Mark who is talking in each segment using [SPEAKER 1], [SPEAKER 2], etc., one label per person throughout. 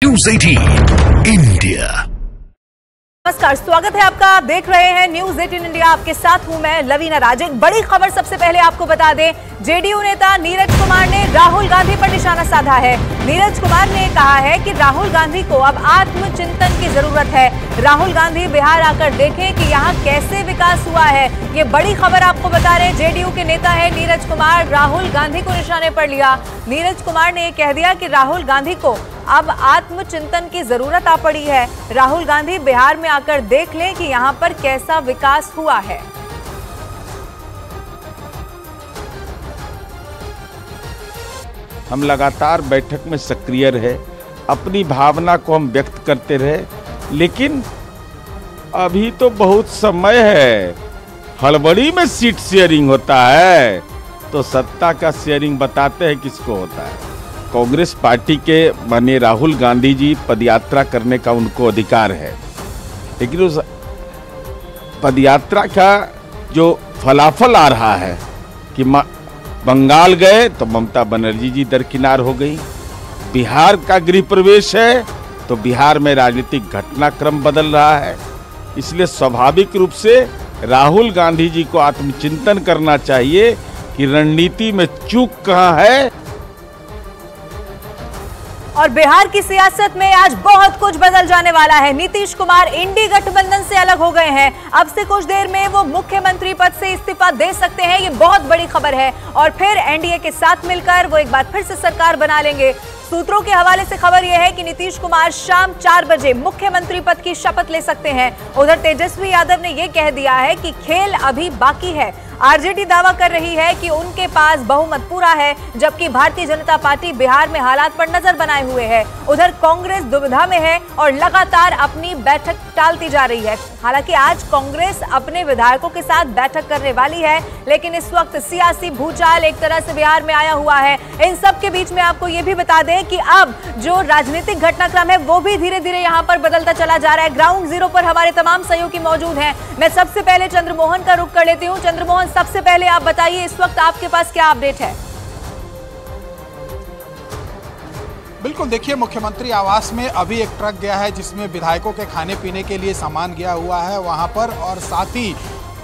[SPEAKER 1] News 18 India.
[SPEAKER 2] नमस्कार, स्वागत है आपका। आप देख रहे हैं न्यूज़ 18 इंडिया। आपके साथ हूं मैं लवीना राज। एक बड़ी खबर सबसे पहले आपको बता दें, जेडीयू नेता नीरज कुमार ने राहुल गांधी पर निशाना साधा है। नीरज कुमार ने कहा है कि राहुल गांधी को अब आत्मचिंतन की जरूरत है। राहुल गांधी बिहार आकर देखें कि यहाँ कैसे विकास हुआ है। ये बड़ी खबर आपको बता रहे, जेडीयू के नेता है नीरज कुमार, राहुल गांधी को निशाने पर लिया। नीरज कुमार ने कह दिया कि राहुल गांधी को अब आत्मचिंतन की जरूरत आ पड़ी है। राहुल गांधी बिहार में आकर देख लें कि यहां पर कैसा विकास हुआ है।
[SPEAKER 3] हम लगातार बैठक में सक्रिय रहे, अपनी भावना को हम व्यक्त करते रहे, लेकिन अभी तो बहुत समय है। हड़बड़ी में सीट शेयरिंग होता है तो सत्ता का शेयरिंग बताते हैं किसको होता है। कांग्रेस पार्टी के माननीय राहुल गांधी जी पदयात्रा करने का उनको अधिकार है, लेकिन उस पदयात्रा का जो फलाफल आ रहा है कि बंगाल गए तो ममता बनर्जी जी दरकिनार हो गई, बिहार का गृह प्रवेश है तो बिहार में राजनीतिक घटनाक्रम बदल रहा है। इसलिए स्वाभाविक रूप से राहुल गांधी जी को आत्मचिंतन करना चाहिए कि रणनीति में चूक कहाँ है।
[SPEAKER 2] और बिहार की सियासत में आज बहुत कुछ बदल जाने वाला है। नीतीश कुमार इंडी गठबंधन से अलग हो गए हैं। अब से कुछ देर में वो मुख्यमंत्री पद से इस्तीफा दे सकते हैं। ये बहुत बड़ी खबर है। और फिर एनडीए के साथ मिलकर वो एक बार फिर से सरकार बना लेंगे। सूत्रों के हवाले से खबर यह है कि नीतीश कुमार शाम 4 बजे मुख्यमंत्री पद की शपथ ले सकते हैं। उधर तेजस्वी यादव ने यह कह दिया है कि खेल अभी बाकी है। आरजेडी दावा कर रही है कि उनके पास बहुमत पूरा है, जबकि भारतीय जनता पार्टी बिहार में हालात पर नजर बनाए हुए है। उधर कांग्रेस दुविधा में है और लगातार अपनी बैठक टालती जा रही है। हालांकि आज कांग्रेस अपने विधायकों के साथ बैठक करने वाली है, लेकिन इस वक्त सियासी भूचाल एक तरह से बिहार में आया हुआ है। इन सब के बीच में आपको ये भी बता दें कि अब जो राजनीतिक घटनाक्रम है वो भी धीरे धीरे यहाँ पर बदलता चला जा रहा है। ग्राउंड जीरो पर हमारे तमाम सहयोगी मौजूद हैं। मैं सबसे पहले चंद्रमोहन का रुख कर लेती हूँ। चंद्रमोहन, सबसे पहले आप बताइए इस वक्त आपके पास क्या अपडेट है?
[SPEAKER 4] बिल्कुल, देखिए, मुख्यमंत्री आवास में अभी एक ट्रक गया है जिसमें विधायकों के खाने पीने के लिए सामान गया हुआ है वहां पर, और साथ ही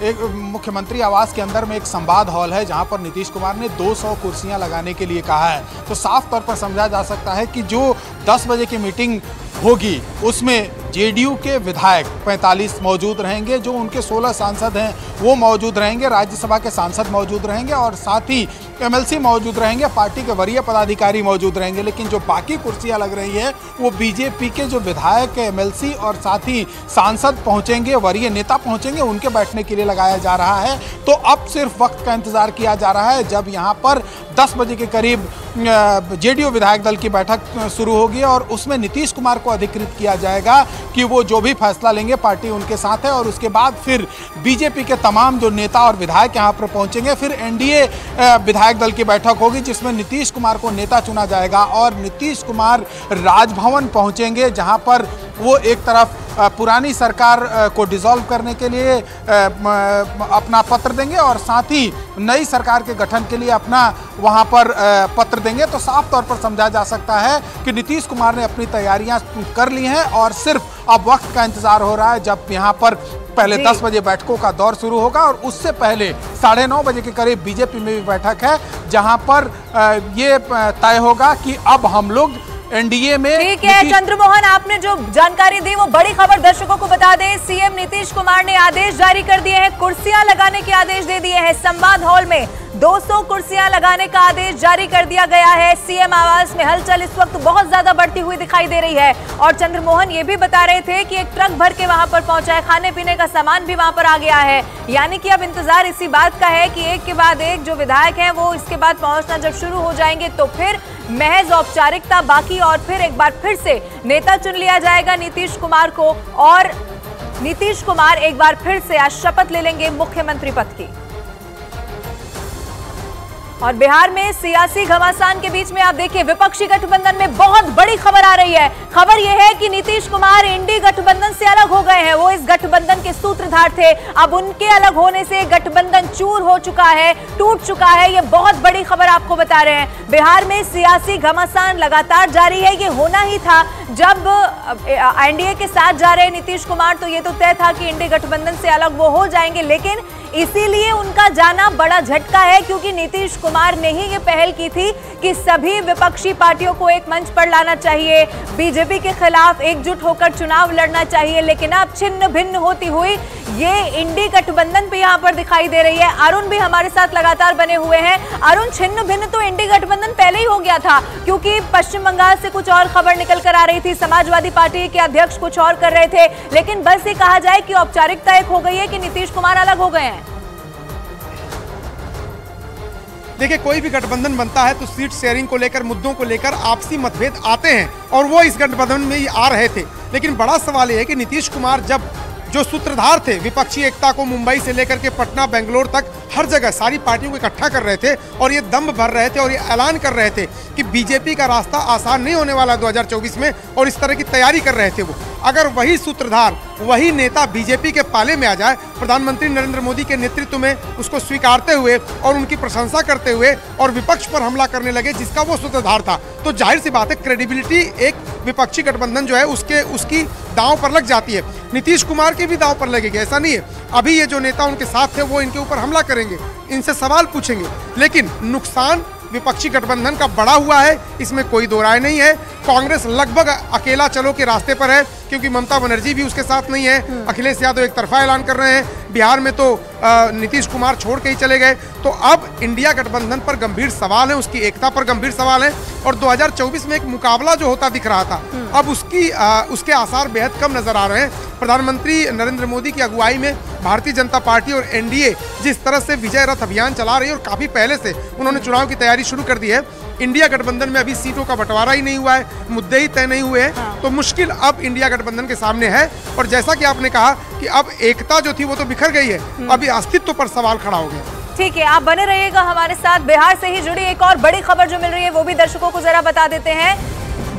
[SPEAKER 4] एक मुख्यमंत्री आवास के अंदर में एक संवाद हॉल है जहां पर नीतीश कुमार ने 200 कुर्सियां लगाने के लिए कहा है। तो साफ तौर पर समझा जा सकता है कि जो 10 बजे की मीटिंग होगी उसमें जेडीयू के विधायक 45 मौजूद रहेंगे, जो उनके 16 सांसद हैं वो मौजूद रहेंगे, राज्यसभा के सांसद मौजूद रहेंगे और साथ ही एमएलसी मौजूद रहेंगे, पार्टी के वरीय पदाधिकारी मौजूद रहेंगे। लेकिन जो बाकी कुर्सियां लग रही है वो बीजेपी के जो विधायक, एमएलसी और साथ ही सांसद पहुंचेंगे, वरीय नेता पहुंचेंगे, उनके बैठने के लिए लगाया जा रहा है। तो अब सिर्फ वक्त का इंतजार किया जा रहा है जब यहाँ पर 10 बजे के करीब जेडीयू विधायक दल की बैठक शुरू होगी और उसमें नीतीश कुमार को अधिकृत किया जाएगा कि वो जो भी फैसला लेंगे पार्टी उनके साथ है। और उसके बाद फिर बीजेपी के तमाम जो नेता और विधायक यहाँ पर पहुंचेंगे। फिर एनडीए विधायक दल की बैठक होगी जिसमें नीतीश कुमार को नेता चुना जाएगा और नीतीश कुमार राजभवन पहुंचेंगे, जहां पर वो एक तरफ पुरानी सरकार को डिसॉल्व करने के लिए अपना पत्र देंगे और साथ ही नई सरकार के गठन के लिए अपना वहां पर पत्र देंगे। तो साफ तौर पर समझा जा सकता है कि नीतीश कुमार ने अपनी तैयारियां कर ली हैं और सिर्फ अब वक्त का इंतजार हो रहा है जब यहां पर पहले 10 बजे बैठकों का दौर शुरू होगा और उससे पहले 9:30 बजे के करीब बीजेपी में भी बैठक है जहां पर ये तय होगा कि अब हम लोग एनडीए में।
[SPEAKER 2] ठीक है चंद्रमोहन, आपने जो जानकारी दी वो बड़ी खबर दर्शकों को बता दें। सीएम नीतीश कुमार ने आदेश जारी कर दिए हैं, कुर्सियां लगाने के आदेश दे दिए हैं। संवाद हॉल में 200 कुर्सियां लगाने का आदेश जारी कर दिया गया है। सीएम आवास में हलचल इस वक्त बहुत ज्यादा बढ़ती हुई दिखाई दे रही है। और चंद्रमोहन ये भी बता रहे थे कि एक ट्रक भर के वहां पर पहुंचा है, खाने पीने का सामान भी वहां पर आ गया है। यानी कि अब इंतजार इसी बात का है कि एक के बाद एक जो विधायक हैं वो इसके बाद पहुंचना जब शुरू हो जाएंगे तो फिर महज औपचारिकता बाकी और फिर एक बार फिर से नेता चुन लिया जाएगा नीतीश कुमार को और नीतीश कुमार एक बार फिर से आज शपथ ले लेंगे मुख्यमंत्री पद की। और बिहार में सियासी घमासान के बीच में आप देखिए विपक्षी गठबंधन में बहुत बड़ी खबर आ रही है। खबर यह है कि नीतीश कुमार इंडी गठबंधन से अलग हो गए हैं। वो इस गठबंधन के सूत्रधार थे, अब उनके अलग होने से गठबंधन चूर हो चुका है, टूट चुका है। ये बहुत बड़ी खबर आपको बता रहे हैं। बिहार में सियासी घमासान लगातार जारी है। ये होना ही था जब एनडीए के साथ जा रहे नीतीश कुमार, तो ये तो तय था कि इंडी गठबंधन से अलग वो हो जाएंगे, लेकिन इसीलिए उनका जाना बड़ा झटका है क्योंकि नीतीश कुमार ने ही ये पहल की थी कि सभी विपक्षी पार्टियों को एक मंच पर लाना चाहिए, बीजेपी के खिलाफ एकजुट होकर चुनाव लड़ना चाहिए। लेकिन अब छिन्न भिन्न होती हुई ये इंडी गठबंधन पे यहाँ पर दिखाई दे रही है। अरुण भी हमारे साथ लगातार बने हुए हैं। अरुण, छिन्न भिन्न तो इंडी गठबंधन पहले ही हो गया था क्योंकि पश्चिम बंगाल से कुछ और खबर निकल कर आ रही थी, समाजवादी पार्टी के अध्यक्ष कुछ और कर रहे थे, लेकिन बस ये कहा जाए कि औपचारिकता एक हो गई है कि नीतीश कुमार अलग हो गए हैं।
[SPEAKER 5] देखिए, कोई भी गठबंधन बनता है तो सीट शेयरिंग को लेकर, मुद्दों को लेकर आपसी मतभेद आते हैं और वो इस गठबंधन में ही आ रहे थे। लेकिन बड़ा सवाल यह है कि नीतीश कुमार जब जो सूत्रधार थे विपक्षी एकता को मुंबई से लेकर के पटना, बेंगलोर तक हर जगह सारी पार्टियों को इकट्ठा कर रहे थे और ये दम भर रहे थे और ये ऐलान कर रहे थे कि बीजेपी का रास्ता आसान नहीं होने वाला 2024 में, और इस तरह की तैयारी कर रहे थे वो। अगर वही सूत्रधार, वही नेता बीजेपी के पाले में आ जाए, प्रधानमंत्री नरेंद्र मोदी के नेतृत्व में उसको स्वीकारते हुए और उनकी प्रशंसा करते हुए और विपक्ष पर हमला करने लगे जिसका वो सूत्रधार था, तो जाहिर सी बात है क्रेडिबिलिटी एक विपक्षी गठबंधन जो है उसकी दांव पर लग जाती है। नीतीश कुमार की भी दांव पर लगेगी, ऐसा नहीं है। अभी ये जो नेता उनके साथ थे वो इनके ऊपर हमला करेंगे, इनसे सवाल पूछेंगे, लेकिन नुकसान विपक्षी गठबंधन का बड़ा हुआ है, इसमें कोई दो राय नहीं है। कांग्रेस लगभग अकेला चलो के रास्ते पर है क्योंकि ममता बनर्जी भी उसके साथ नहीं है। अखिलेश यादव एक तरफा ऐलान कर रहे हैं। बिहार में तो नीतीश कुमार छोड़ के ही चले गए। तो अब इंडिया गठबंधन पर गंभीर सवाल है, उसकी एकता पर गंभीर सवाल है और 2024 में एक मुकाबला जो होता दिख रहा था, अब उसके आसार बेहद कम नजर आ रहे हैं। प्रधानमंत्री नरेंद्र मोदी की अगुवाई में भारतीय जनता पार्टी और एनडीए जिस तरह से विजय रथ अभियान चला रही है और काफी पहले से उन्होंने चुनाव की तैयारी शुरू कर दी है, इंडिया गठबंधन में अभी सीटों का बंटवारा ही नहीं हुआ है, मुद्दे ही तय नहीं हुए हैं, तो मुश्किल अब इंडिया गठबंधन के सामने है। और जैसा कि आपने कहा कि अब एकता जो थी वो तो बिखर गई है, अभी अस्तित्व पर सवाल खड़ा हो गया।
[SPEAKER 2] ठीक है, आप बने रहिएगा हमारे साथ। बिहार से ही जुड़ी एक और बड़ी खबर जो मिल रही है वो भी दर्शकों को जरा बता देते हैं।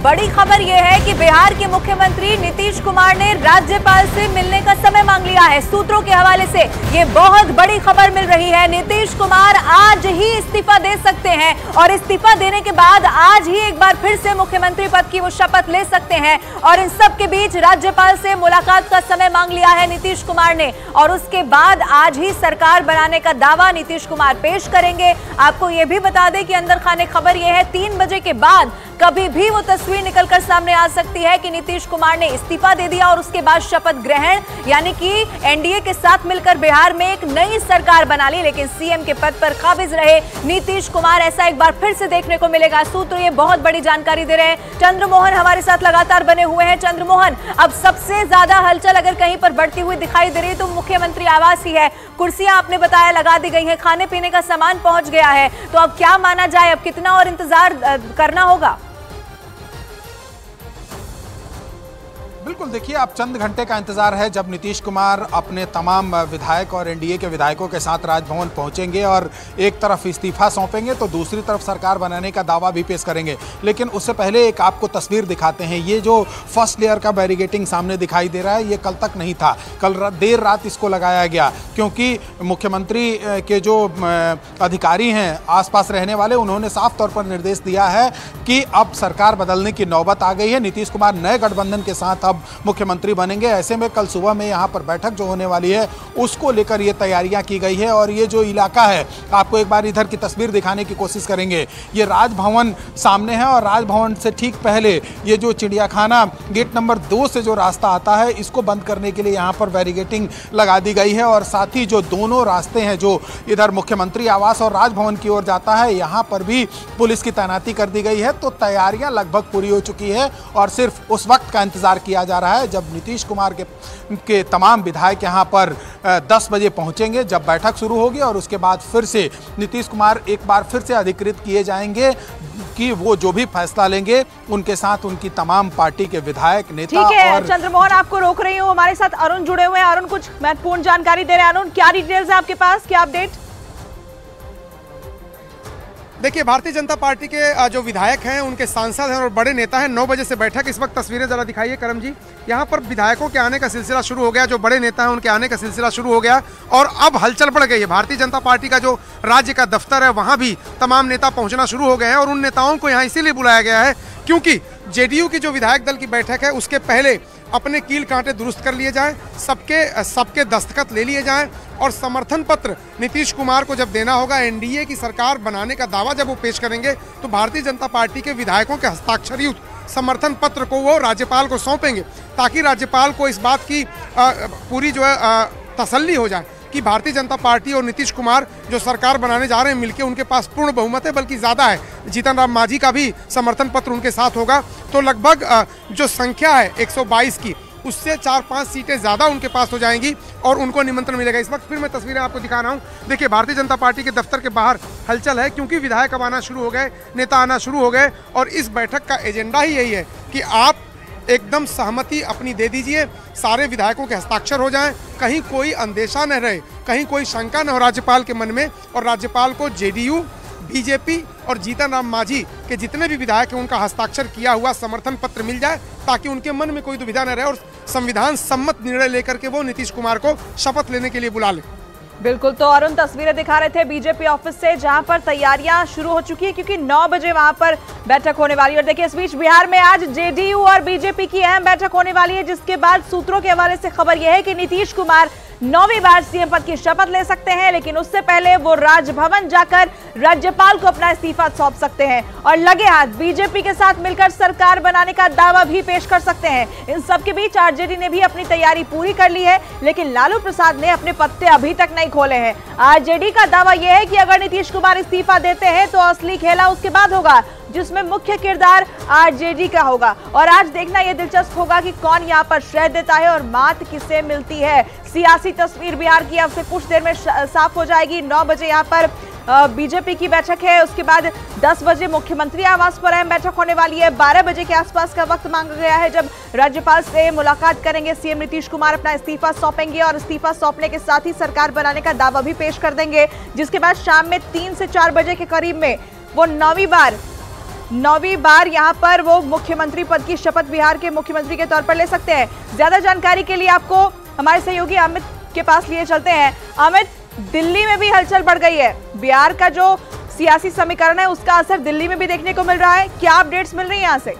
[SPEAKER 2] बड़ी खबर यह है कि बिहार के मुख्यमंत्री नीतीश कुमार ने राज्यपाल से मिलने का समय मांग लिया है। सूत्रों के हवाले से ये बहुत बड़ी खबर मिल रही है। नीतीश कुमार आज ही इस्तीफा दे सकते हैं और इस्तीफा देने के बाद आज ही एक बार फिर से मुख्यमंत्री पद की वो शपथ ले सकते हैं। और इन सब के बीच राज्यपाल से मुलाकात का समय मांग लिया है नीतीश कुमार ने और उसके बाद आज ही सरकार बनाने का दावा नीतीश कुमार पेश करेंगे। आपको ये भी बता दें कि अंदर खाने खबर यह है 3 बजे के बाद कभी भी वो तस्वीर निकलकर सामने आ सकती है कि नीतीश कुमार ने इस्तीफा दे दिया और उसके बाद शपथ ग्रहण, यानी कि एनडीए के साथ मिलकर बिहार में एक नई सरकार बना ली, लेकिन सीएम के पद पर काबिज रहे नीतीश कुमार। ऐसा एक बार फिर से देखने को मिलेगा। सूत्र ये बहुत बड़ी जानकारी दे रहे हैं। चंद्रमोहन हमारे साथ लगातार बने हुए हैं। चंद्रमोहन, अब सबसे ज्यादा हलचल अगर कहीं पर बढ़ती हुई दिखाई दे रही है तो मुख्यमंत्री आवास ही है। कुर्सियां आपने बताया लगा दी गई हैं, खाने पीने का सामान पहुंच गया है, तो अब क्या माना जाए, अब कितना और इंतजार करना होगा?
[SPEAKER 4] बिल्कुल, देखिए अब चंद घंटे का इंतजार है जब नीतीश कुमार अपने तमाम विधायक और एनडीए के विधायकों के साथ राजभवन पहुंचेंगे और एक तरफ इस्तीफा सौंपेंगे तो दूसरी तरफ सरकार बनाने का दावा भी पेश करेंगे। लेकिन उससे पहले एक आपको तस्वीर दिखाते हैं। ये जो फर्स्ट लेयर का बैरिकेटिंग सामने दिखाई दे रहा है ये कल तक नहीं था, कल देर रात इसको लगाया गया क्योंकि मुख्यमंत्री के जो अधिकारी हैं आसपास रहने वाले, उन्होंने साफ तौर पर निर्देश दिया है कि अब सरकार बदलने की नौबत आ गई है। नीतीश कुमार नए गठबंधन के साथ मुख्यमंत्री बनेंगे। ऐसे में कल सुबह में यहाँ पर बैठक जो होने वाली है उसको लेकर ये तैयारियां की गई है। और ये जो इलाका है, आपको एक बार इधर की तस्वीर दिखाने की कोशिश करेंगे। ये राजभवन सामने है और राजभवन से ठीक पहले ये जो चिड़ियाखाना गेट नंबर 2 से जो रास्ता आता है इसको बंद करने के लिए यहाँ पर बैरिकेटिंग लगा दी गई है। और साथ ही जो दोनों रास्ते हैं जो इधर मुख्यमंत्री आवास और राजभवन की ओर जाता है, यहाँ पर भी पुलिस की तैनाती कर दी गई है। तो तैयारियां लगभग पूरी हो चुकी है और सिर्फ उस वक्त का इंतजार किया जा रहा है जब नीतीश कुमार के तमाम विधायक यहां पर 10 बजे पहुंचेंगे, जब बैठक शुरू होगी और उसके बाद फिर से नीतीश कुमार एक बार फिर से अधिकृत किए जाएंगे कि वो जो भी फैसला लेंगे उनके साथ उनकी तमाम पार्टी के विधायक नेता।
[SPEAKER 2] ठीक है,
[SPEAKER 4] और
[SPEAKER 2] चंद्रमोहन आपको रोक रही हूँ, हमारे साथ अरुण जुड़े हुए हैं। अरुण कुछ महत्वपूर्ण जानकारी दे रहे हैं। अरुण, क्या डिटेल्स है आपके पास, क्या अपडेट?
[SPEAKER 5] देखिए, भारतीय जनता पार्टी के जो विधायक हैं, उनके सांसद हैं और बड़े नेता हैं, 9 बजे से बैठक। इस वक्त तस्वीरें जरा दिखाइए करम जी। यहाँ पर विधायकों के आने का सिलसिला शुरू हो गया, जो बड़े नेता हैं उनके आने का सिलसिला शुरू हो गया और अब हलचल बढ़ गई है। भारतीय जनता पार्टी का जो राज्य का दफ्तर है, वहाँ भी तमाम नेता पहुँचना शुरू हो गए हैं और उन नेताओं को यहाँ इसीलिए बुलाया गया है क्योंकि जेडीयू की जो विधायक दल की बैठक है, उसके पहले अपने कील कांटे दुरुस्त कर लिए जाएं, सबके दस्तखत ले लिए जाएं और समर्थन पत्र नीतीश कुमार को जब देना होगा, एनडीए की सरकार बनाने का दावा जब वो पेश करेंगे, तो भारतीय जनता पार्टी के विधायकों के हस्ताक्षरयुक्त समर्थन पत्र को वो राज्यपाल को सौंपेंगे ताकि राज्यपाल को इस बात की पूरी जो है तसल्ली हो जाए कि भारतीय जनता पार्टी और नीतीश कुमार जो सरकार बनाने जा रहे हैं मिलकर, उनके पास पूर्ण बहुमत है, बल्कि ज़्यादा है। जीतन राम मांझी का भी समर्थन पत्र उनके साथ होगा, तो लगभग जो संख्या है 122 की, उससे 4-5 सीटें ज़्यादा उनके पास हो जाएंगी और उनको निमंत्रण मिलेगा। इस वक्त फिर मैं तस्वीरें आपको दिखा रहा हूँ। देखिए, भारतीय जनता पार्टी के दफ्तर के बाहर हलचल है क्योंकि विधायक अब आना शुरू हो गए, नेता आना शुरू हो गए और इस बैठक का एजेंडा ही यही है कि आप एकदम सहमति अपनी दे दीजिए, सारे विधायकों के हस्ताक्षर हो जाएं, कहीं कोई अंदेशा न रहे, कहीं कोई शंका न हो राज्यपाल के मन में और राज्यपाल को जेडीयू, बीजेपी और जीतन राम मांझी के जितने भी विधायक हैं उनका हस्ताक्षर किया हुआ समर्थन पत्र मिल जाए ताकि उनके मन में कोई दुविधा न रहे और संविधान सम्मत निर्णय लेकर के वो नीतीश कुमार को शपथ लेने के लिए बुला ले।
[SPEAKER 2] बिल्कुल, तो अरुण तस्वीरें दिखा रहे थे बीजेपी ऑफिस से, जहां पर तैयारियां शुरू हो चुकी है क्योंकि 9 बजे वहां पर बैठक होने वाली है। और देखिए, इस बीच बिहार में आज जेडीयू और बीजेपी की अहम बैठक होने वाली है, जिसके बाद सूत्रों के हवाले से खबर यह है कि नीतीश कुमार 9वीं बार सीएम पद की शपथ ले सकते हैं, लेकिन उससे पहले वो राजभवन जाकर राज्यपाल को अपना इस्तीफा सौंप सकते हैं और लगे हाथ बीजेपी के साथ मिलकर सरकार बनाने का दावा भी पेश कर सकते हैं। इन सब के बीच आरजेडी ने भी अपनी तैयारी पूरी कर ली है, लेकिन लालू प्रसाद ने अपने पत्ते अभी तक नहीं खोले हैं। आरजेडी का दावा यह है कि अगर नीतीश कुमार इस्तीफा देते हैं तो असली खेला उसके बाद होगा, जिसमें मुख्य किरदार आरजेडी का होगा। और आज देखना यह दिलचस्प होगा कि कौन यहां पर श्रेय देता है और मात किसे मिलती है। सियासी तस्वीर बिहार की अब से कुछ देर में साफ हो जाएगी। 9 बजे यहां पर बीजेपी की बैठक है, उसके बाद 10 बजे मुख्यमंत्री आवास पर अहम बैठक होने वाली है। 12 बजे के आसपास का वक्त मांगा गया है जब राज्यपाल से मुलाकात करेंगे सीएम नीतीश कुमार, अपना इस्तीफा सौंपेंगे और इस्तीफा सौंपने के साथ ही सरकार बनाने का दावा भी पेश कर देंगे, जिसके बाद शाम में 3 से 4 बजे के करीब में वो 9वीं बार यहां पर वो मुख्यमंत्री पद की शपथ बिहार के मुख्यमंत्री के तौर पर ले सकते हैं। ज्यादा जानकारी के लिए आपको हमारे सहयोगी अमित के पास लिए चलते हैं। अमित, दिल्ली में भी हलचल बढ़ गई है, बिहार का जो सियासी समीकरण है उसका असर दिल्ली में भी देखने को मिल रहा है, क्या अपडेट्स मिल रही है यहां से?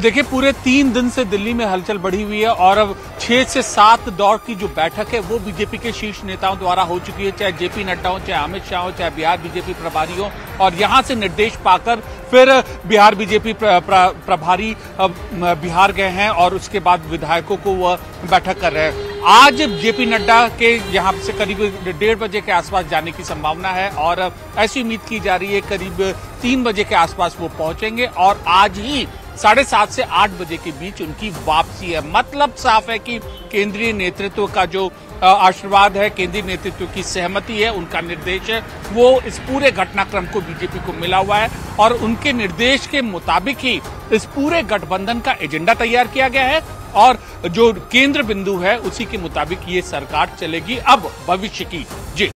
[SPEAKER 6] देखिए, पूरे 3 दिन से दिल्ली में हलचल बढ़ी हुई है और अब 6 से 7 दौर की जो बैठक है वो बीजेपी के शीर्ष नेताओं द्वारा हो चुकी है, चाहे जेपी नड्डा हो, चाहे अमित शाह हो, चाहे बिहार बीजेपी प्रभारी हो, और यहां से निर्देश पाकर फिर बिहार बीजेपी प्रभारी बिहार गए हैं और उसके बाद विधायकों को वह बैठक कर रहे हैं। आज जेपी नड्डा के यहाँ से करीब 1:30 बजे के आसपास जाने की संभावना है और ऐसी उम्मीद की जा रही है करीब 3 बजे के आसपास वो पहुंचेंगे और आज ही 7:30 से 8 बजे के बीच उनकी वापसी है। मतलब साफ है कि केंद्रीय नेतृत्व का जो आशीर्वाद है, केंद्रीय नेतृत्व की सहमति है, उनका निर्देश है, वो इस पूरे घटनाक्रम को बीजेपी को मिला हुआ है और उनके निर्देश के मुताबिक ही इस पूरे गठबंधन का एजेंडा तैयार किया गया है और जो केंद्र बिंदु है उसी के मुताबिक ये सरकार चलेगी अब भविष्य की। जी